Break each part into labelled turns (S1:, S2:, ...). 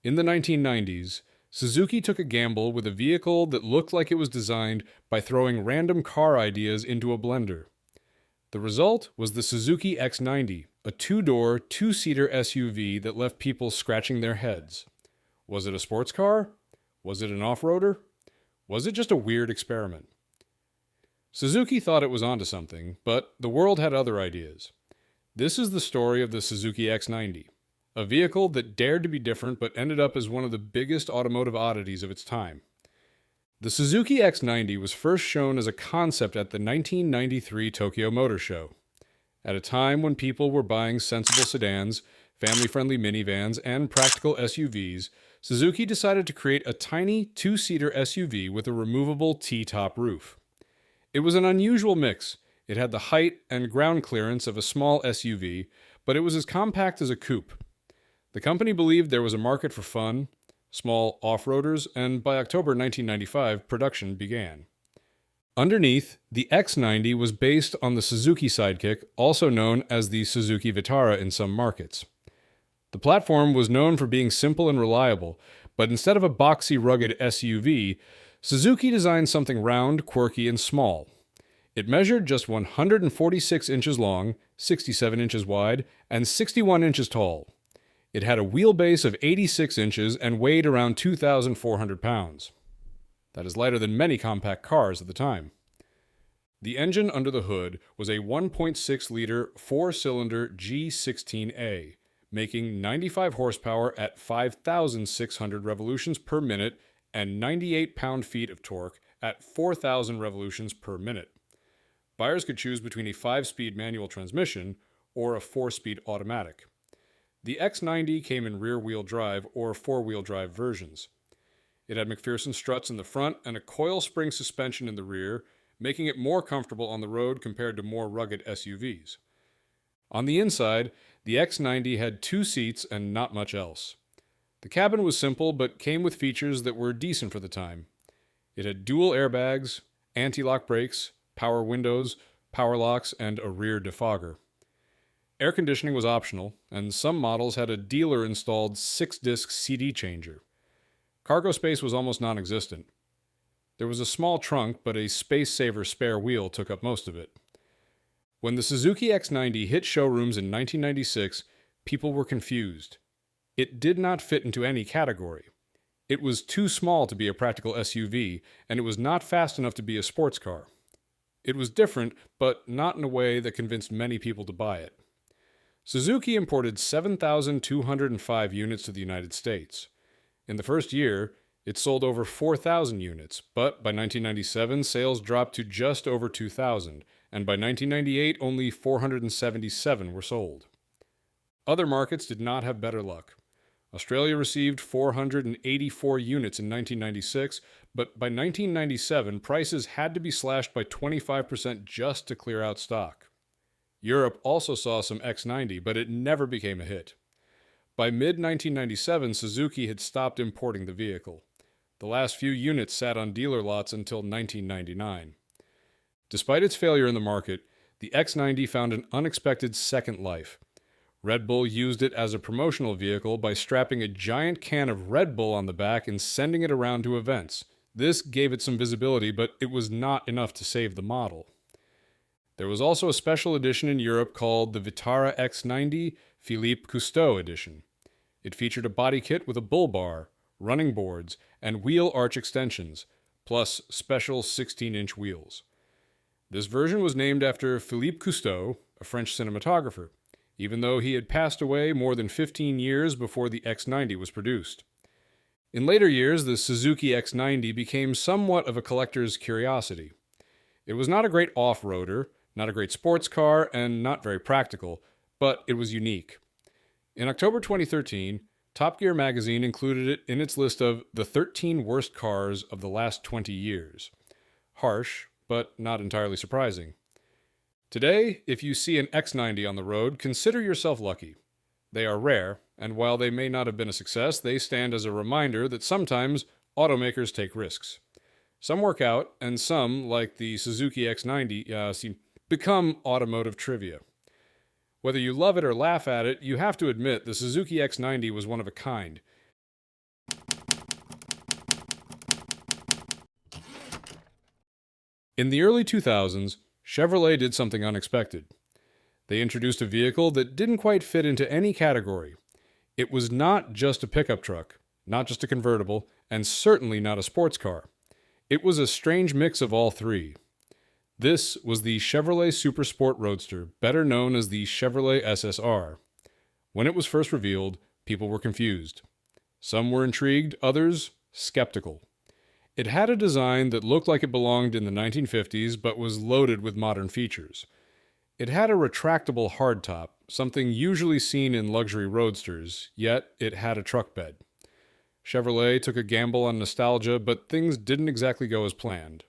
S1: In the 1990s, Suzuki took a gamble with a vehicle that looked like it was designed by throwing random car ideas into a blender. The result was the Suzuki X90, a two-door, two-seater SUV that left people scratching their heads. Was it a sports car? Was it an off-roader? Was it just a weird experiment? Suzuki thought it was onto something, but the world had other ideas. This is the story of the Suzuki X90, a vehicle that dared to be different but ended up as one of the biggest automotive oddities of its time. The Suzuki X90 was first shown as a concept at the 1993 Tokyo Motor Show. At a time when people were buying sensible sedans, family-friendly minivans, and practical SUVs, Suzuki decided to create a tiny two-seater SUV with a removable T-top roof. It was an unusual mix. It had the height and ground clearance of a small SUV, but it was as compact as a coupe. The company believed there was a market for fun, small off-roaders, and by October 1995, production began. Underneath, the X90 was based on the Suzuki Sidekick, also known as the Suzuki Vitara in some markets. The platform was known for being simple and reliable, but instead of a boxy, rugged SUV, Suzuki designed something round, quirky, and small. It measured just 146 inches long, 67 inches wide, and 61 inches tall. It had a wheelbase of 86 inches and weighed around 2,400 pounds. That is lighter than many compact cars at the time. The engine under the hood was a 1.6-liter four-cylinder G16A, making 95 horsepower at 5,600 revolutions per minute and 98 pound-feet of torque at 4,000 revolutions per minute. Buyers could choose between a 5-speed manual transmission or a 4-speed automatic. The X90 came in rear-wheel drive or four-wheel drive versions. It had McPherson struts in the front and a coil spring suspension in the rear, making it more comfortable on the road compared to more rugged SUVs. On the inside, the X90 had 2 seats and not much else. The cabin was simple but came with features that were decent for the time. It had dual airbags, anti-lock brakes, power windows, power locks, and a rear defogger. Air conditioning was optional, and some models had a dealer-installed 6-disc CD changer. Cargo space was almost non-existent. There was a small trunk, but a space-saver spare wheel took up most of it. When the Suzuki X90 hit showrooms in 1996, people were confused. It did not fit into any category. It was too small to be a practical SUV, and it was not fast enough to be a sports car. It was different, but not in a way that convinced many people to buy it. Suzuki imported 7,205 units to the United States. In the first year, it sold over 4,000 units, but by 1997, sales dropped to just over 2,000, and by 1998, only 477 were sold. Other markets did not have better luck. Australia received 484 units in 1996, but by 1997, prices had to be slashed by 25% just to clear out stock. Europe also saw some X90, but it never became a hit. By mid-1997, Suzuki had stopped importing the vehicle. The last few units sat on dealer lots until 1999. Despite its failure in the market, the X90 found an unexpected second life. Red Bull used it as a promotional vehicle by strapping a giant can of Red Bull on the back and sending it around to events. This gave it some visibility, but it was not enough to save the model. There was also a special edition in Europe called the Vitara X90 Philippe Cousteau edition. It featured a body kit with a bull bar, running boards, and wheel arch extensions, plus special 16-inch wheels. This version was named after Philippe Cousteau, a French cinematographer, even though he had passed away more than 15 years before the X90 was produced. In later years, the Suzuki X90 became somewhat of a collector's curiosity. It was not a great off-roader, not a great sports car, and not very practical, but it was unique. In October 2013, Top Gear magazine included it in its list of the 13 worst cars of the last 20 years. Harsh, but not entirely surprising. Today, if you see an X90 on the road, consider yourself lucky. They are rare, and while they may not have been a success, they stand as a reminder that sometimes automakers take risks. Some work out, and some, like the Suzuki X90, become automotive trivia. Whether you love it or laugh at it, you have to admit the Suzuki X90 was one of a kind. In the early 2000s, Chevrolet did something unexpected. They introduced a vehicle that didn't quite fit into any category. It was not just a pickup truck, not just a convertible, and certainly not a sports car. It was a strange mix of all three. This was the Chevrolet Super Sport Roadster, better known as the Chevrolet SSR. When it was first revealed, people were confused. Some were intrigued, others skeptical. It had a design that looked like it belonged in the 1950s, but was loaded with modern features. It had a retractable hardtop, something usually seen in luxury roadsters, yet it had a truck bed. Chevrolet took a gamble on nostalgia, but things didn't exactly go as planned.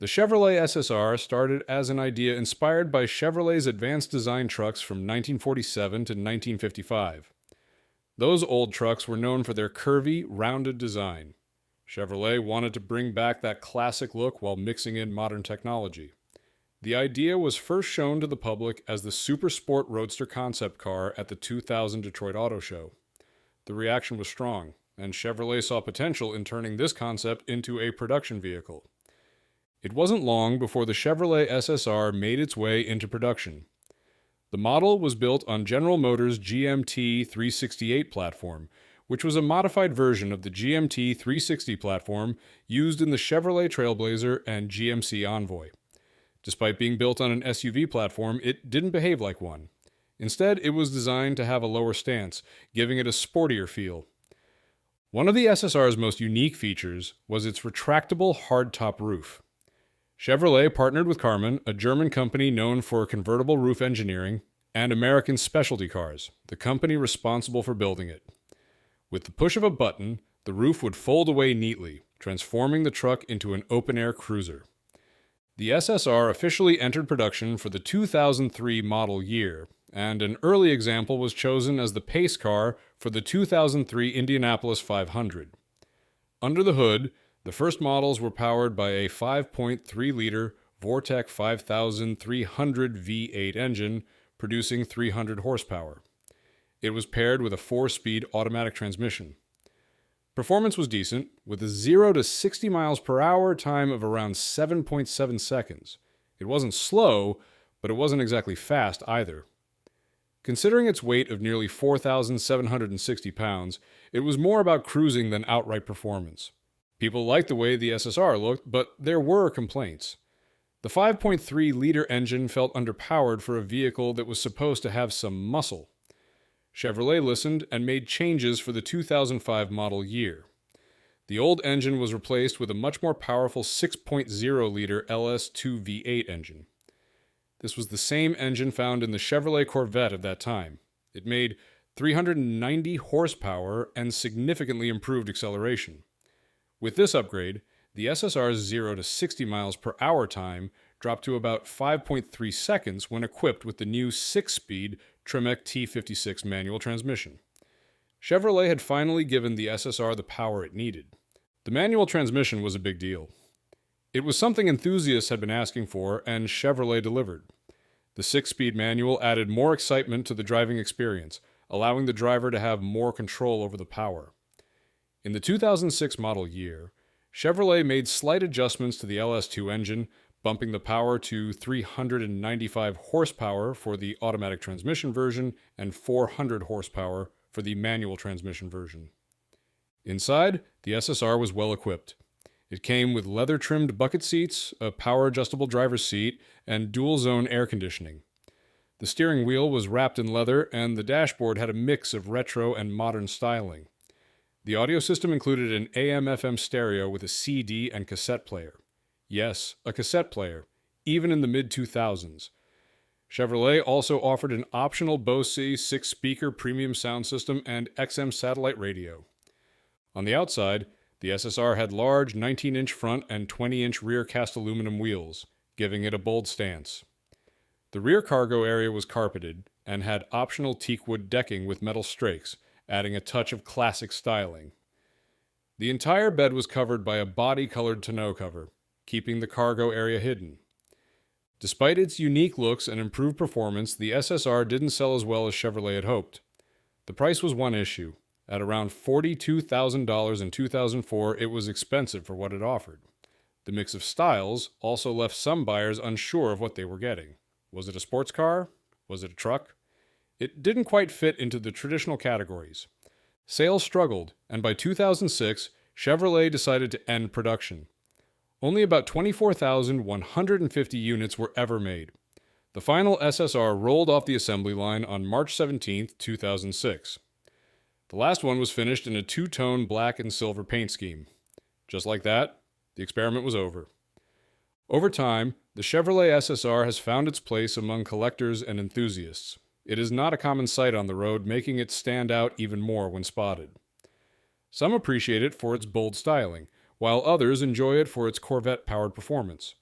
S1: The Chevrolet SSR started as an idea inspired by Chevrolet's advanced design trucks from 1947 to 1955. Those old trucks were known for their curvy, rounded design. Chevrolet wanted to bring back that classic look while mixing in modern technology. The idea was first shown to the public as the Super Sport Roadster concept car at the 2000 Detroit Auto Show. The reaction was strong, and Chevrolet saw potential in turning this concept into a production vehicle. It wasn't long before the Chevrolet SSR made its way into production. The model was built on General Motors' GMT 368 platform, which was a modified version of the GMT 360 platform used in the Chevrolet Trailblazer and GMC Envoy. Despite being built on an SUV platform, it didn't behave like one. Instead, it was designed to have a lower stance, giving it a sportier feel. One of the SSR's most unique features was its retractable hardtop roof. Chevrolet partnered with Karmann, a German company known for convertible roof engineering, and American Specialty Cars, the company responsible for building it. With the push of a button, the roof would fold away neatly, transforming the truck into an open-air cruiser. The SSR officially entered production for the 2003 model year, and an early example was chosen as the pace car for the 2003 Indianapolis 500. Under the hood, the first models were powered by a 5.3-liter Vortec 5300 V8 engine, producing 300 horsepower. It was paired with a 4-speed automatic transmission. Performance was decent, with a 0 to 60 miles per hour time of around 7.7 seconds. It wasn't slow, but it wasn't exactly fast either. Considering its weight of nearly 4,760 pounds, it was more about cruising than outright performance. People liked the way the SSR looked, but there were complaints. The 5.3-liter engine felt underpowered for a vehicle that was supposed to have some muscle. Chevrolet listened and made changes for the 2005 model year. The old engine was replaced with a much more powerful 6.0-liter LS2 V8 engine. This was the same engine found in the Chevrolet Corvette of that time. It made 390 horsepower and significantly improved acceleration. With this upgrade, the SSR's 0 to 60 miles per hour time dropped to about 5.3 seconds when equipped with the new 6-speed Tremec T56 manual transmission. Chevrolet had finally given the SSR the power it needed. The manual transmission was a big deal. It was something enthusiasts had been asking for, and Chevrolet delivered. The 6-speed manual added more excitement to the driving experience, allowing the driver to have more control over the power. In the 2006 model year, Chevrolet made slight adjustments to the LS2 engine, bumping the power to 395 horsepower for the automatic transmission version and 400 horsepower for the manual transmission version. Inside, the SSR was well equipped. It came with leather-trimmed bucket seats, a power-adjustable driver's seat, and dual-zone air conditioning. The steering wheel was wrapped in leather, and the dashboard had a mix of retro and modern styling. The audio system included an AM/FM stereo with a CD and cassette player. Yes, a cassette player, even in the mid-2000s. Chevrolet also offered an optional Bose 6-speaker premium sound system and XM satellite radio. On the outside, the SSR had large 19-inch front and 20-inch rear cast aluminum wheels, giving it a bold stance. The rear cargo area was carpeted and had optional teakwood decking with metal strakes, adding a touch of classic styling. The entire bed was covered by a body-colored tonneau cover, keeping the cargo area hidden. Despite its unique looks and improved performance, the SSR didn't sell as well as Chevrolet had hoped. The price was one issue. At around $42,000 in 2004, it was expensive for what it offered. The mix of styles also left some buyers unsure of what they were getting. Was it a sports car? Was it a truck? It didn't quite fit into the traditional categories. Sales struggled, and by 2006, Chevrolet decided to end production. Only about 24,150 units were ever made. The final SSR rolled off the assembly line on March 17, 2006. The last one was finished in a two-tone black and silver paint scheme. Just like that, the experiment was over. Over time, the Chevrolet SSR has found its place among collectors and enthusiasts. It is not a common sight on the road, making it stand out even more when spotted. Some appreciate it for its bold styling, while others enjoy it for its Corvette-powered performance.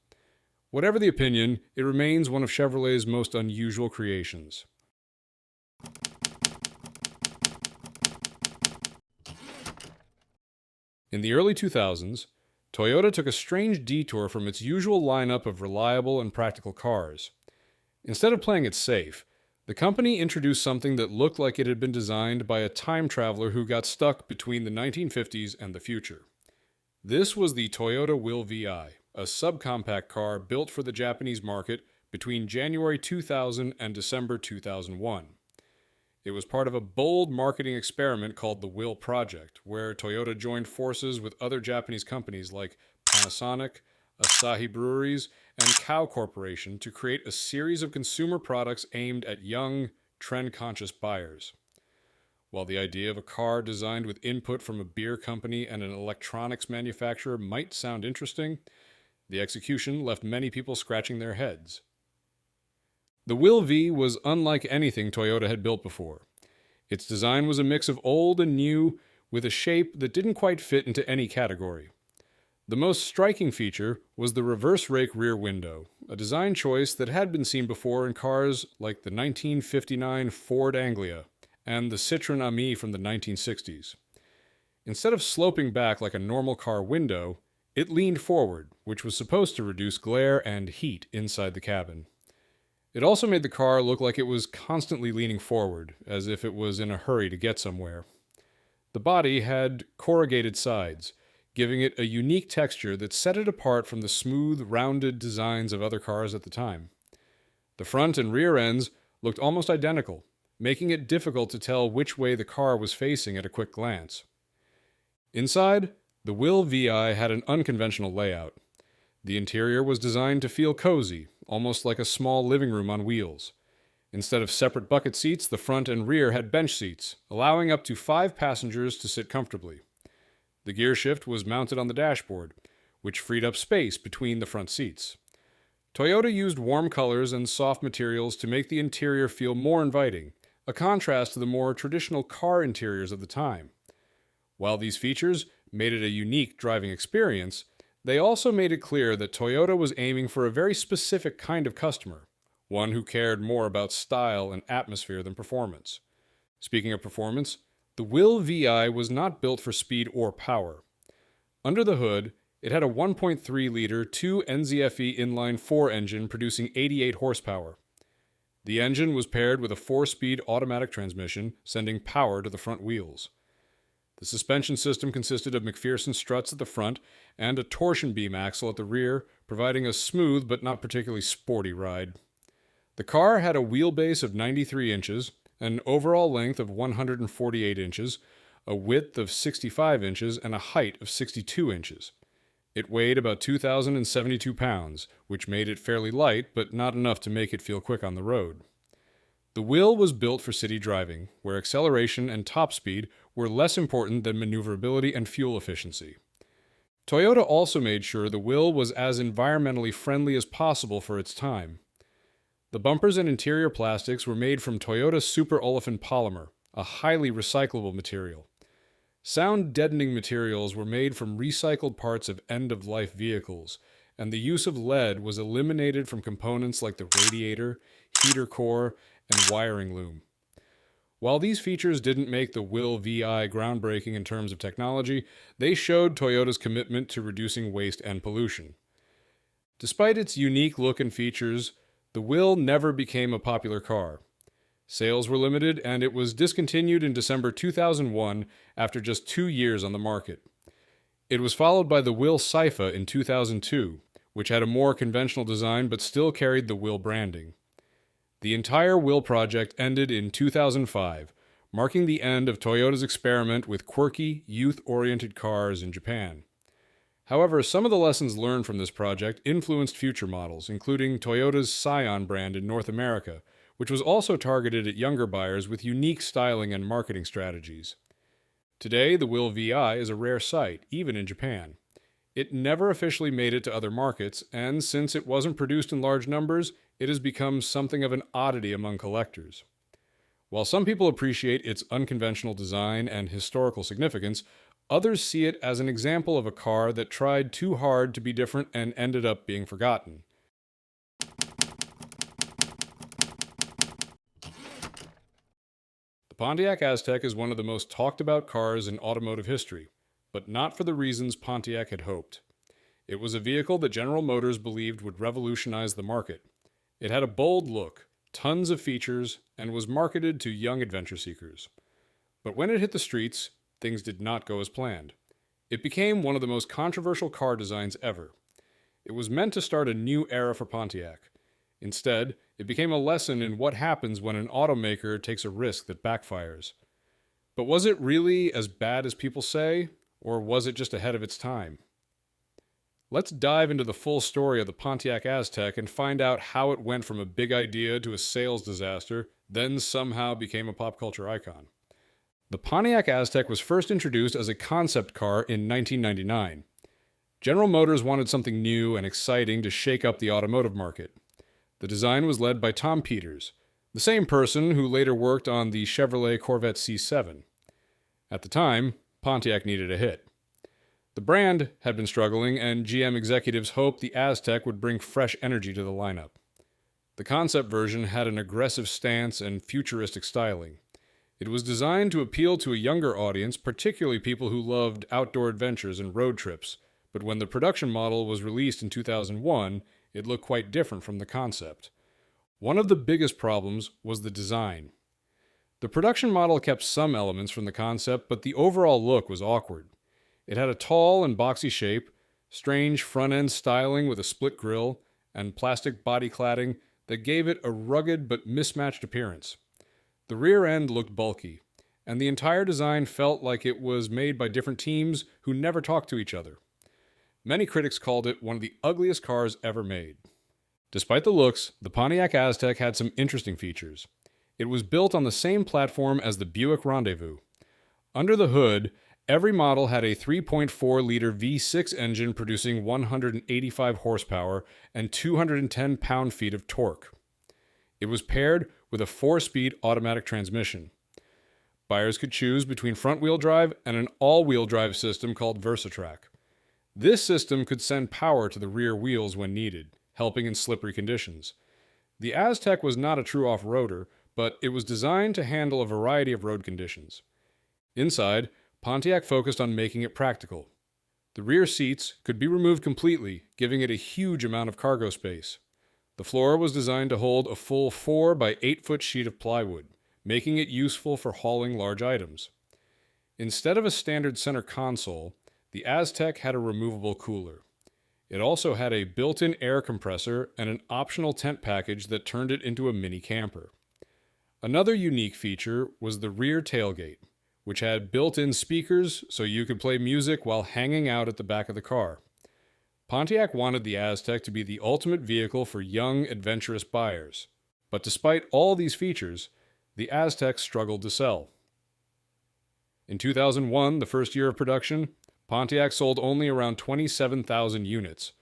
S1: Whatever the opinion, it remains one of Chevrolet's most unusual creations. In the early 2000s, Toyota took a strange detour from its usual lineup of reliable and practical cars. Instead of playing it safe, the company introduced something that looked like it had been designed by a time traveler who got stuck between the 1950s and the future. This was the Toyota Will VI, a subcompact car built for the Japanese market between January 2000 and December 2001. It was part of a bold marketing experiment called the Will Project, where Toyota joined forces with other Japanese companies like Panasonic, Asahi Breweries, and Kao Corporation to create a series of consumer products aimed at young, trend-conscious buyers. While the idea of a car designed with input from a beer company and an electronics manufacturer might sound interesting, the execution left many people scratching their heads. The Will V was unlike anything Toyota had built before. Its design was a mix of old and new, with a shape that didn't quite fit into any category. The most striking feature was the reverse-rake rear window, a design choice that had been seen before in cars like the 1959 Ford Anglia and the Citroën Ami from the 1960s. Instead of sloping back like a normal car window, it leaned forward, which was supposed to reduce glare and heat inside the cabin. It also made the car look like it was constantly leaning forward, as if it was in a hurry to get somewhere. The body had corrugated sides, giving it a unique texture that set it apart from the smooth, rounded designs of other cars at the time. The front and rear ends looked almost identical, making it difficult to tell which way the car was facing at a quick glance. Inside, the Will VI had an unconventional layout. The interior was designed to feel cozy, almost like a small living room on wheels. Instead of separate bucket seats, the front and rear had bench seats, allowing up to 5 passengers to sit comfortably. The gear shift was mounted on the dashboard, which freed up space between the front seats. Toyota used warm colors and soft materials to make the interior feel more inviting, a contrast to the more traditional car interiors of the time. While these features made it a unique driving experience, they also made it clear that Toyota was aiming for a very specific kind of customer, one who cared more about style and atmosphere than performance. Speaking of performance, the Will VI was not built for speed or power. Under the hood, it had a 1.3-liter 2NZFE inline-4 engine producing 88 horsepower. The engine was paired with a 4-speed automatic transmission, sending power to the front wheels. The suspension system consisted of McPherson struts at the front and a torsion beam axle at the rear, providing a smooth but not particularly sporty ride. The car had a wheelbase of 93 inches, an overall length of 148 inches, a width of 65 inches, and a height of 62 inches. It weighed about 2,072 pounds, which made it fairly light, but not enough to make it feel quick on the road. The Will was built for city driving, where acceleration and top speed were less important than maneuverability and fuel efficiency. Toyota also made sure the Will was as environmentally friendly as possible for its time. The bumpers and interior plastics were made from Toyota Super Olefin polymer, a highly recyclable material. Sound-deadening materials were made from recycled parts of end-of-life vehicles, and the use of lead was eliminated from components like the radiator, heater core, and wiring loom. While these features didn't make the Will VI groundbreaking in terms of technology, they showed Toyota's commitment to reducing waste and pollution. Despite its unique look and features, the Will never became a popular car. Sales were limited, and it was discontinued in December 2001 after just 2 years on the market. It was followed by the Will Cypher in 2002, which had a more conventional design but still carried the Will branding. The entire Will project ended in 2005, marking the end of Toyota's experiment with quirky, youth-oriented cars in Japan. However, some of the lessons learned from this project influenced future models, including Toyota's Scion brand in North America, which was also targeted at younger buyers with unique styling and marketing strategies. Today, the Will VI is a rare sight, even in Japan. It never officially made it to other markets, and since it wasn't produced in large numbers, it has become something of an oddity among collectors. While some people appreciate its unconventional design and historical significance, others see it as an example of a car that tried too hard to be different and ended up being forgotten. The Pontiac Aztek is one of the most talked about cars in automotive history, but not for the reasons Pontiac had hoped. It was a vehicle that General Motors believed would revolutionize the market. It had a bold look, tons of features, and was marketed to young adventure seekers. But when it hit the streets, things did not go as planned. It became one of the most controversial car designs ever. It was meant to start a new era for Pontiac. Instead, it became a lesson in what happens when an automaker takes a risk that backfires. But was it really as bad as people say, or was it just ahead of its time? Let's dive into the full story of the Pontiac Aztek and find out how it went from a big idea to a sales disaster, then somehow became a pop culture icon. The Pontiac Aztek was first introduced as a concept car in 1999. General Motors wanted something new and exciting to shake up the automotive market. The design was led by Tom Peters, the same person who later worked on the Chevrolet Corvette C7. At the time, Pontiac needed a hit. The brand had been struggling, and GM executives hoped the Aztek would bring fresh energy to the lineup. The concept version had an aggressive stance and futuristic styling. It was designed to appeal to a younger audience, particularly people who loved outdoor adventures and road trips, but when the production model was released in 2001, it looked quite different from the concept. One of the biggest problems was the design. The production model kept some elements from the concept, but the overall look was awkward. It had a tall and boxy shape, strange front-end styling with a split grille, and plastic body cladding that gave it a rugged but mismatched appearance. The rear end looked bulky, and the entire design felt like it was made by different teams who never talked to each other. Many critics called it one of the ugliest cars ever made. Despite the looks, the Pontiac Aztek had some interesting features. It was built on the same platform as the Buick Rendezvous. Under the hood, every model had a 3.4-liter V6 engine producing 185 horsepower and 210 pound-feet of torque. It was paired with a 4-speed automatic transmission. Buyers could choose between front-wheel drive and an all-wheel drive system called Versatrack. This system could send power to the rear wheels when needed, helping in slippery conditions. The Aztek was not a true off-roader, but it was designed to handle a variety of road conditions. Inside, Pontiac focused on making it practical. The rear seats could be removed completely, giving it a huge amount of cargo space. The floor was designed to hold a full 4 by 8 foot sheet of plywood, making it useful for hauling large items. Instead of a standard center console, the Aztek had a removable cooler. It also had a built-in air compressor and an optional tent package that turned it into a mini camper. Another unique feature was the rear tailgate, which had built-in speakers so you could play music while hanging out at the back of the car. Pontiac wanted the Aztek to be the ultimate vehicle for young, adventurous buyers. But despite all these features, the Aztek struggled to sell. In 2001, the first year of production, Pontiac sold only around 27,000 units.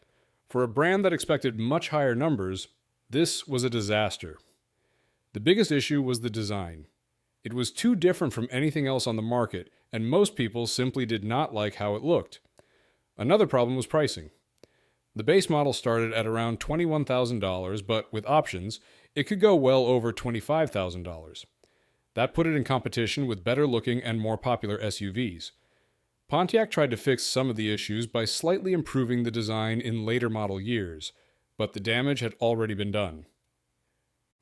S1: For a brand that expected much higher numbers, this was a disaster. The biggest issue was the design. It was too different from anything else on the market, and most people simply did not like how it looked. Another problem was pricing. The base model started at around $21,000, but with options, it could go well over $25,000. That put it in competition with better-looking and more popular SUVs. Pontiac tried to fix some of the issues by slightly improving the design in later model years, but the damage had already been done.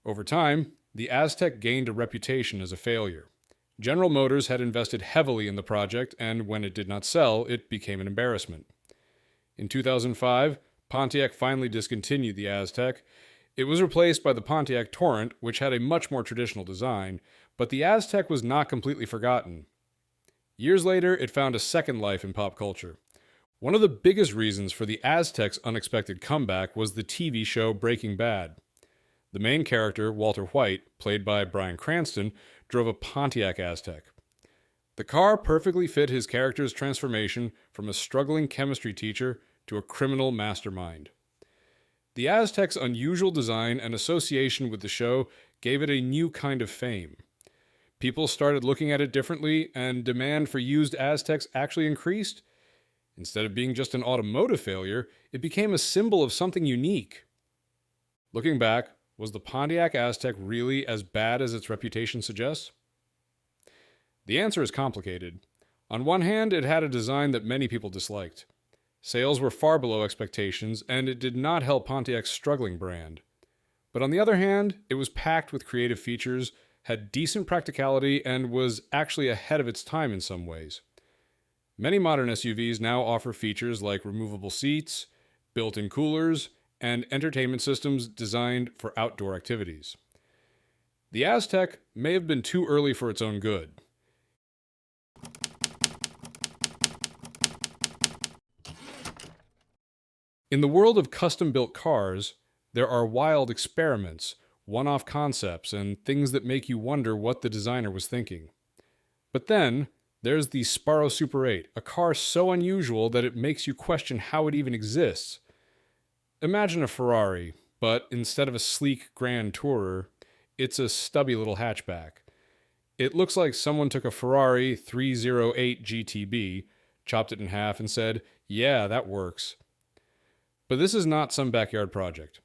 S1: Over time, the Aztek gained a reputation as a failure. General Motors had invested heavily in the project, and when it did not sell, it became an embarrassment. In 2005, Pontiac finally discontinued the Aztek. It was replaced by the Pontiac Torrent, which had a much more traditional design, but the Aztek was not completely forgotten. Years later, it found a second life in pop culture. One of the biggest reasons for the Aztek's unexpected comeback was the TV show Breaking Bad. The main character, Walter White, played by Bryan Cranston, drove a Pontiac Aztek. The car perfectly fit his character's transformation from a struggling chemistry teacher to a criminal mastermind. The Aztek's unusual design and association with the show gave it a new kind of fame. People started looking at it differently, and demand for used Azteks actually increased. Instead of being just an automotive failure, it became a symbol of something unique. Looking back, was the Pontiac Aztek really as bad as its reputation suggests? The answer is complicated. On one hand, it had a design that many people disliked. Sales were far below expectations, and it did not help Pontiac's struggling brand. But on the other hand, it was packed with creative features, had decent practicality, and was actually ahead of its time in some ways. Many modern SUVs now offer features like removable seats, built-in coolers, and entertainment systems designed for outdoor activities. The Aztek may have been too early for its own good. In the world of custom-built cars, there are wild experiments, one-off concepts, and things that make you wonder what the designer was thinking. But then, there's the Sbarro Super 8, a car so unusual that it makes you question how it even exists. Imagine a Ferrari, but instead of a sleek Grand Tourer, it's a stubby little hatchback. It looks like someone took a Ferrari 308 GTB, chopped it in half, and said, "Yeah, that works." But this is not some backyard project.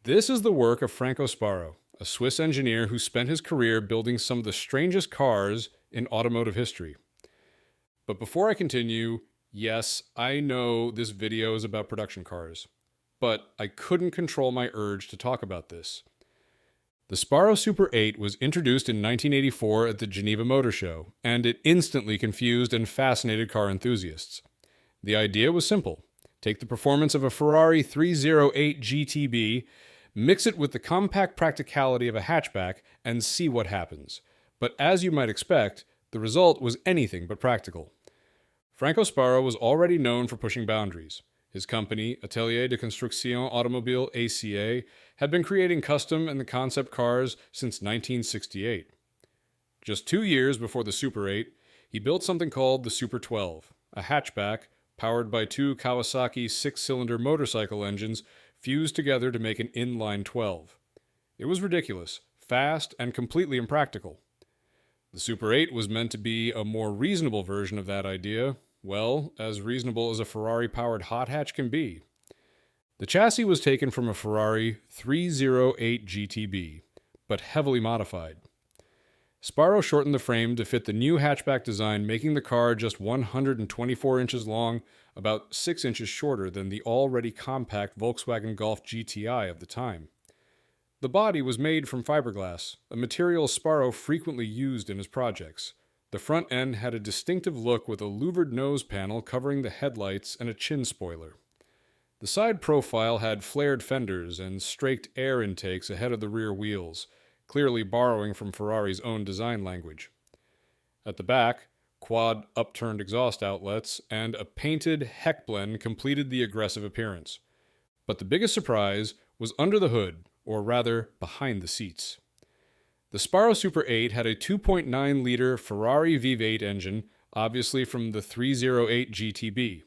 S1: This is the work of Franco Sbarro, a Swiss engineer who spent his career building some of the strangest cars in automotive history. But before I continue, yes, I know this video is about production cars, but I couldn't control my urge to talk about this. The Sbarro Super 8 was introduced in 1984 at the Geneva Motor Show, and it instantly confused and fascinated car enthusiasts. The idea was simple. Take the performance of a Ferrari 308 GTB, mix it with the compact practicality of a hatchback, and see what happens. But as you might expect, the result was anything but practical. Franco Sbarro was already known for pushing boundaries. His company, Atelier de Construction Automobile ACA, had been creating custom and concept cars since 1968. Just 2 years before the Super 8, he built something called the Super 12, a hatchback powered by 2 Kawasaki 6-cylinder motorcycle engines fused together to make an inline 12. It was ridiculous, fast, and completely impractical. The Super 8 was meant to be a more reasonable version of that idea, well, as reasonable as a Ferrari-powered hot hatch can be. The chassis was taken from a Ferrari 308 GTB, but heavily modified. Sbarro shortened the frame to fit the new hatchback design, making the car just 124 inches long, about 6 inches shorter than the already compact Volkswagen Golf GTI of the time. The body was made from fiberglass, a material Sbarro frequently used in his projects. The front end had a distinctive look with a louvered nose panel covering the headlights and a chin spoiler. The side profile had flared fenders and straked air intakes ahead of the rear wheels, clearly borrowing from Ferrari's own design language. At the back, quad upturned exhaust outlets and a painted heck blend completed the aggressive appearance. But the biggest surprise was under the hood, or rather, behind the seats. The Sbarro Super 8 had a 2.9-liter Ferrari V8 engine, obviously from the 308 GTB.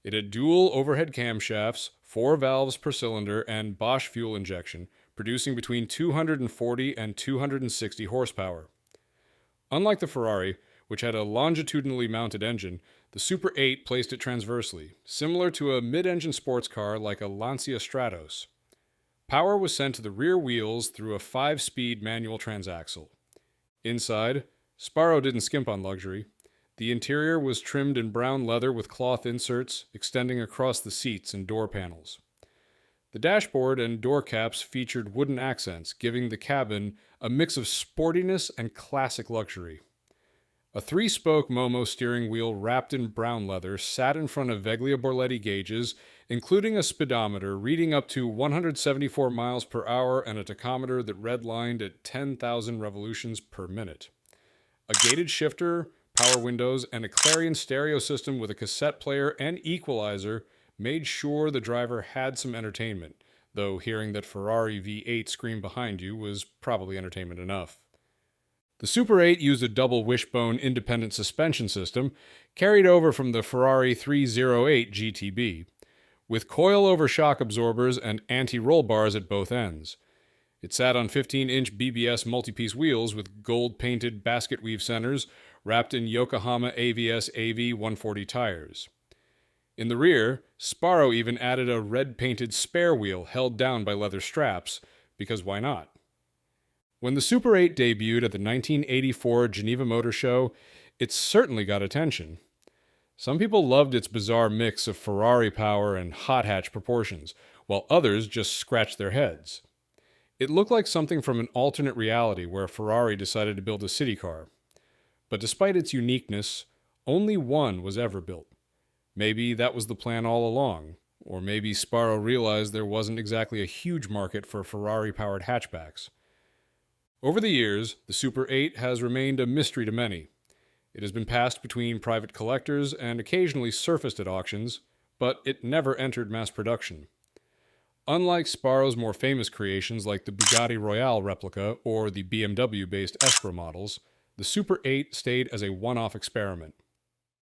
S1: It had dual overhead camshafts, 4 valves per cylinder, and Bosch fuel injection, producing between 240 and 260 horsepower. Unlike the Ferrari, which had a longitudinally mounted engine, the Super 8 placed it transversely, similar to a mid-engine sports car like a Lancia Stratos. Power was sent to the rear wheels through a 5-speed manual transaxle. Inside, Sbarro didn't skimp on luxury. The interior was trimmed in brown leather with cloth inserts extending across the seats and door panels. The dashboard and door caps featured wooden accents, giving the cabin a mix of sportiness and classic luxury. A three-spoke Momo steering wheel wrapped in brown leather sat in front of Veglia Borletti gauges, including a speedometer reading up to 174 miles per hour and a tachometer that redlined at 10,000 revolutions per minute. A gated shifter, power windows, and a Clarion stereo system with a cassette player and equalizer made sure the driver had some entertainment, though hearing that Ferrari V8 screamed behind you was probably entertainment enough. The Super 8 used a double wishbone independent suspension system carried over from the Ferrari 308 GTB, with coil-over shock absorbers and anti-roll bars at both ends. It sat on 15-inch BBS multi-piece wheels with gold-painted basket weave centers wrapped in Yokohama AVS AV 140 tires. In the rear, Sbarro even added a red-painted spare wheel held down by leather straps, because why not? When the Super 8 debuted at the 1984 Geneva Motor Show, it certainly got attention. Some people loved its bizarre mix of Ferrari power and hot hatch proportions, while others just scratched their heads. It looked like something from an alternate reality where Ferrari decided to build a city car. But despite its uniqueness, only one was ever built. Maybe that was the plan all along, or maybe Sbarro realized there wasn't exactly a huge market for Ferrari-powered hatchbacks. Over the years, the Super 8 has remained a mystery to many. It has been passed between private collectors and occasionally surfaced at auctions, but it never entered mass production. Unlike Sbarro's more famous creations like the Bugatti Royale replica or the BMW-based Espra models, the Super 8 stayed as a one-off experiment.